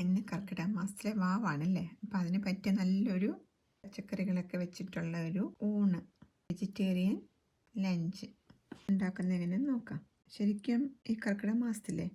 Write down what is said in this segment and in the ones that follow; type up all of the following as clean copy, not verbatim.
ഇന്ന് കർക്കിടക മാസത്തിലെ വാവാണല്ലേ. അപ്പം അതിന് പറ്റിയ നല്ലൊരു പച്ചക്കറികളൊക്കെ വെച്ചിട്ടുള്ള ഒരു ഊണ്, വെജിറ്റേറിയൻ ലഞ്ച് ഉണ്ടാക്കുന്ന എങ്ങനെയെന്ന് നോക്കാം. ശരിക്കും ഈ കർക്കിടക മാസത്തിലെ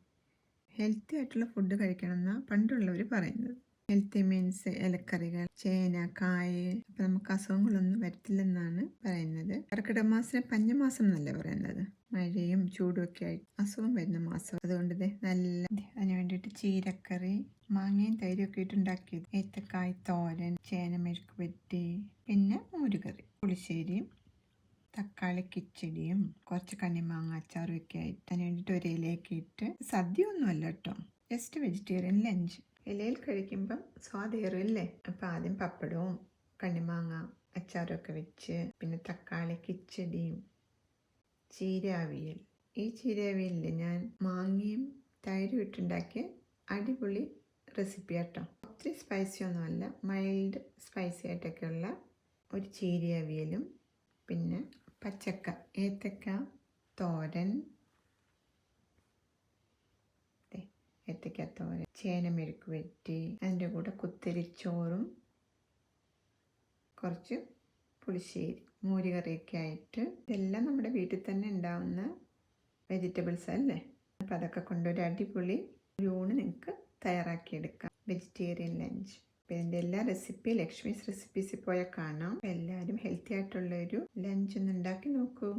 ഹെൽത്തി ആയിട്ടുള്ള ഫുഡ് കഴിക്കണമെന്നാണ് പണ്ടുള്ളവർ പറയുന്നത്. ഹെൽത്തി മീൻസ് ഇലക്കറികൾ, ചേന, കായ. അപ്പം നമുക്ക് അസുഖങ്ങളൊന്നും വരത്തില്ലെന്നാണ് പറയുന്നത്. കർക്കിടക മാസം പഞ്ഞമാസം എന്നല്ലേ പറയുന്നത്. മഴയും ചൂടും ഒക്കെ ആയി അസുഖം വരുന്ന മാസം. അതുകൊണ്ട് നല്ല അതിന് വേണ്ടിയിട്ട് ചീരക്കറി, മാങ്ങയും തൈരും ഒക്കെ ഇട്ടുണ്ടാക്കിയത്, ഏത്തക്കായ് തോരൻ, ചേന മെഴുക്ക് പുരട്ടി, പിന്നെ മോരുകറി, പുളിശ്ശേരിയും തക്കാളി കിച്ചടിയും കുറച്ച് കണ്ണിമാങ്ങ അച്ചാറും ഒക്കെ ആയിട്ട് അതിന് വേണ്ടിയിട്ട് ഒരു ഇലയൊക്കെ ഇട്ട്. സദ്യ ഒന്നുമല്ല കേട്ടോ, ജസ്റ്റ് വെജിറ്റേറിയൻ ലഞ്ച്. ഇലയിൽ കഴിക്കുമ്പം സ്വാദേറില്ലേ. അപ്പം ആദ്യം പപ്പടവും കണ്ണിമാങ്ങ അച്ചാറും ഒക്കെ വെച്ച്, പിന്നെ തക്കാളി കിച്ചടിയും ചീരാവിയൽ. ഈ ചീരാവിയലിൽ ഞാൻ മാങ്ങയും തൈരും ഇട്ടുണ്ടാക്കിയ അടിപൊളി റെസിപ്പി കേട്ടോ. ഒത്തിരി സ്പൈസി ഒന്നുമല്ല, മൈൽഡ് സ്പൈസി ആയിട്ടൊക്കെയുള്ള ഒരു ചീരവിയലും, പിന്നെ പച്ചക്ക ഏത്തക്ക തോരൻ, ഏത്തക്ക തോരൻ, ചേന മെഴുക്ക് പുരട്ടി, അതിൻ്റെ കൂടെ കുത്തരിച്ചോറും കുറച്ച് പുളിശ്ശേരി, മോരുകറിയൊക്കെ ആയിട്ട്. ഇതെല്ലാം നമ്മുടെ വീട്ടിൽ തന്നെ ഉണ്ടാവുന്ന വെജിറ്റബിൾസ് അല്ലേ. അപ്പം അതൊക്കെ കൊണ്ടൊരു അടിപൊളി ഒരു ഊണ് നിങ്ങൾക്ക് തയ്യാറാക്കിയെടുക്കാം, വെജിറ്റേറിയൻ ലഞ്ച്. അപ്പം ഇതിൻ്റെ എല്ലാ റെസിപ്പി ലക്ഷ്മീസ് റെസിപ്പീസിൽ പോയാൽ കാണാം. എല്ലാവരും ഹെൽത്തി ആയിട്ടുള്ളൊരു ലഞ്ച് ഒന്ന് ഉണ്ടാക്കി നോക്കൂ.